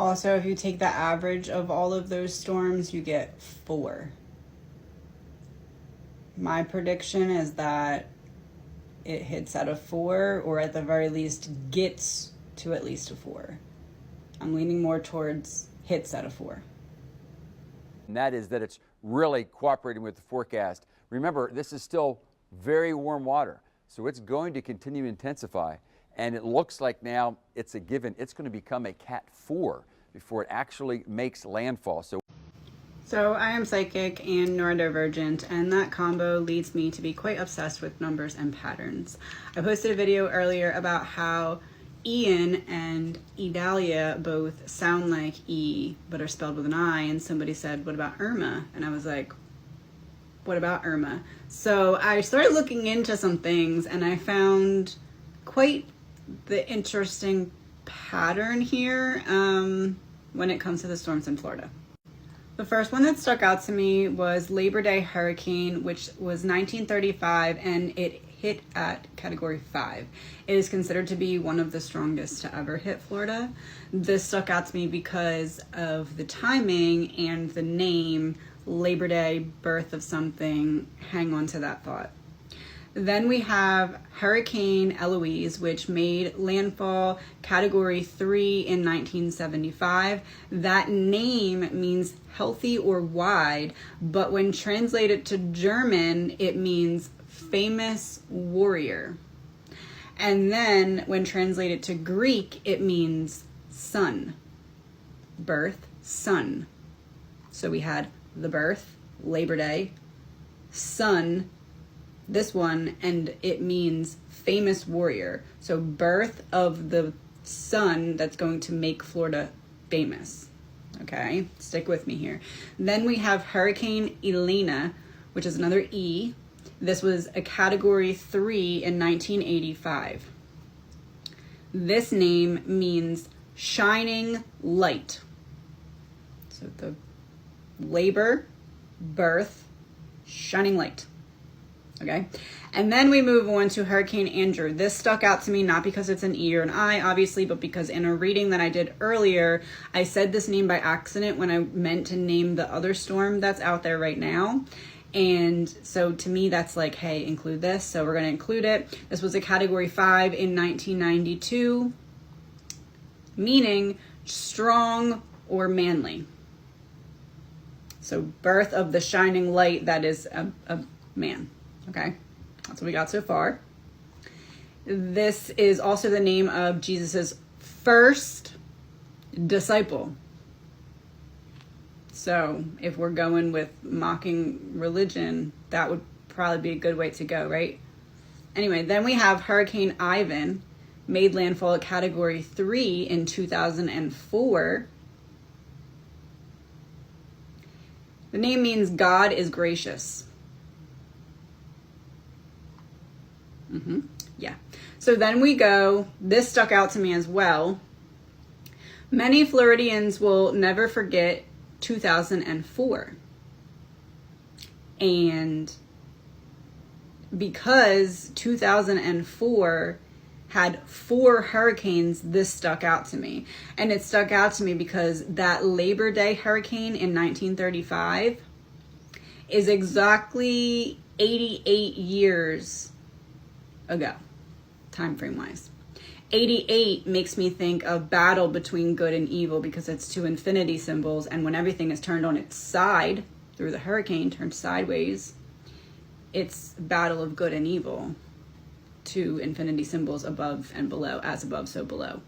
Also, if you take the average of all of those storms, you get 4. My prediction is that it hits at a 4, or at the very least gets to at least a 4. I'm leaning more towards hits at a 4. And that is that it's really cooperating with the forecast. Remember, this is still very warm water, so it's going to continue to intensify. And it looks like now it's a given. It's going to become a Cat 4 before it actually makes landfall. So I am psychic and neurodivergent, and that combo leads me to be quite obsessed with numbers and patterns. I posted a video earlier about how Ian and Idalia both sound like E, but are spelled with an I, and somebody said, what about Irma? And I was like, what about Irma? So I started looking into some things, and I found quite the interesting pattern here when it comes to the storms in Florida. The first one that stuck out to me was Labor Day hurricane, which was 1935, and it hit at Category 5. It is considered to be one of the strongest to ever hit Florida. This stuck out to me because of the timing and the name, Labor Day, birth of something. Hang on to that thought. Then we have Hurricane Eloise, which made landfall Category 3 in 1975. That name means healthy or wide, but when translated to German, it means famous warrior. And then when translated to Greek, it means sun. Birth, sun. So we had the birth, Labor Day, sun, this one, and it means famous warrior. So birth of the sun that's going to make Florida famous. Okay, stick with me here. Then we have Hurricane Elena, which is another E. This was a Category 3 in 1985. This name means shining light. So the labor, birth, shining light. Okay, and then we move on to Hurricane Andrew. This stuck out to me not because it's an E or an I, obviously, but because in a reading that I did earlier, I said this name by accident when I meant to name the other storm that's out there right now. And so to me, that's like, hey, include this. So we're going to include it. This was a Category 5 in 1992, meaning strong or manly. So birth of the shining light that is a man. Okay, that's what we got so far. This is also the name of Jesus's first disciple. So if we're going with mocking religion, that would probably be a good way to go, right? Anyway, then we have Hurricane Ivan, made landfall at Category 3 in 2004. The name means God is gracious. Yeah. So then we go, this stuck out to me as well. Many Floridians will never forget 2004. And because 2004 had 4 hurricanes, this stuck out to me. And it stuck out to me because that Labor Day hurricane in 1935 is exactly 88 years ago, time frame wise. 88 makes me think of battle between good and evil because it's 2 infinity symbols, and when everything is turned on its side through the hurricane, turned sideways, it's battle of good and evil. 2 infinity symbols above and below, as above, so below.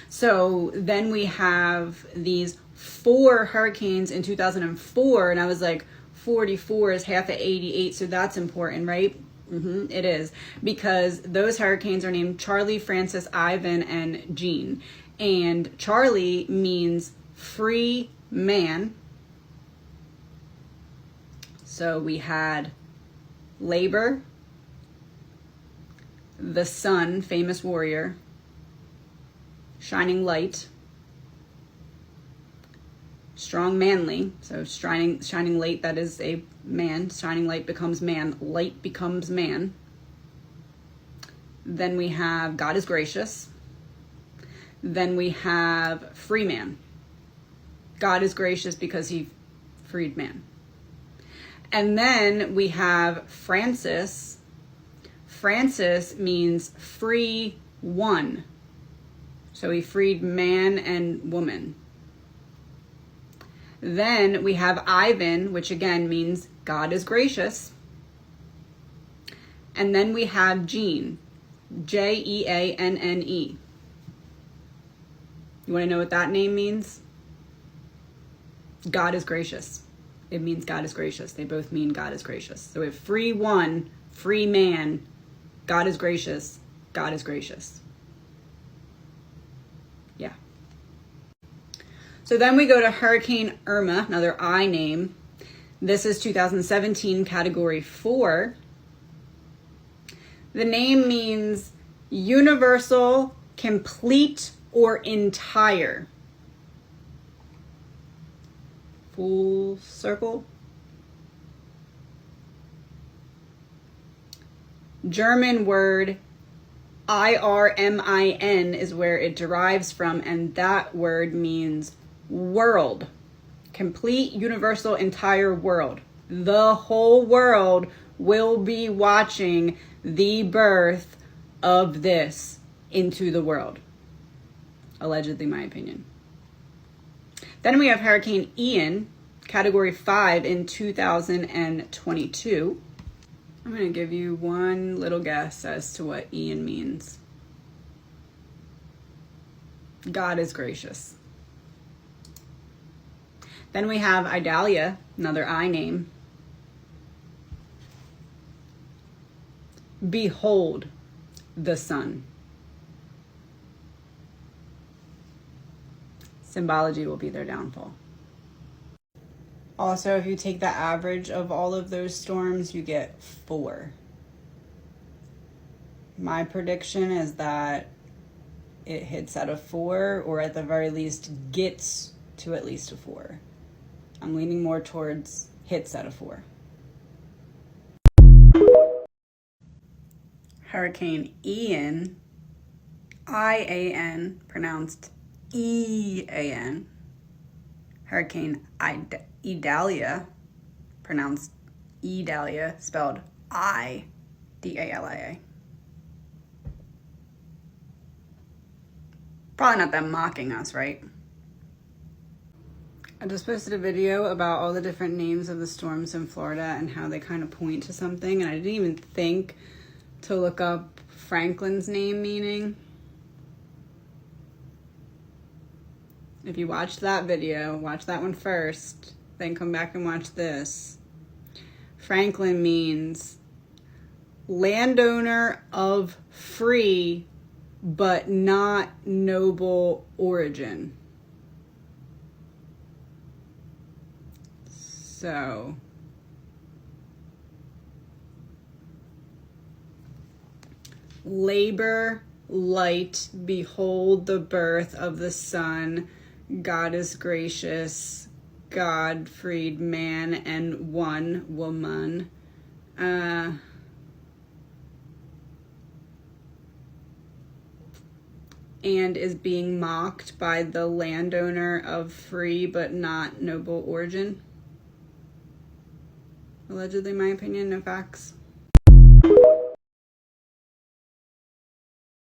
So then we have these 4 hurricanes in 2004, and I was like, 44 is half of 88, so that's important, right? It is, because those hurricanes are named Charlie, Francis, Ivan, and Jean. And Charlie means free man. So we had labor, the sun, famous warrior, shining light, strong manly, so shining light, that is a man, shining light becomes man, light becomes man. Then we have God is gracious. Then we have free man. God is gracious because he freed man. And then we have Francis. Francis means free one. So he freed man and woman. Then we have Ivan, which again means God is gracious. And then we have Jeanne, Jeanne. You want to know what that name means? God is gracious. It means God is gracious. They both mean God is gracious. So we have free one, free man, God is gracious, God is gracious. Yeah. So then we go to Hurricane Irma, another I name. This is 2017, category 4. The name means universal, complete, or entire. Full circle. German word IRMIN is where it derives from, and that word means world. Complete, universal, entire world. The whole world will be watching the birth of this into the world. Allegedly, my opinion. Then we have Hurricane Ian, category 5 in 2022. I'm going to give you one little guess as to what Ian means. God is gracious. Then we have Idalia, another I name. Behold the sun. Symbology will be their downfall. Also, if you take the average of all of those storms, you get 4. My prediction is that it hits at a 4, or at the very least gets to at least a 4. I'm leaning more towards hits at a 4. Hurricane Ian, I-A-N, pronounced E-A-N. Hurricane Idalia, pronounced Idalia, spelled I-D-A-L-I-A. Probably not them mocking us, right? I just posted a video about all the different names of the storms in Florida and how they kind of point to something, and I didn't even think to look up Franklin's name meaning. If you watched that video, watch that one first, then come back and watch this. Franklin means landowner of free but not noble origin. So labor, light, behold the birth of the sun. God is gracious, God freed man and one woman. And is being mocked by the landowner of free but not noble origin. Allegedly, my opinion, no facts.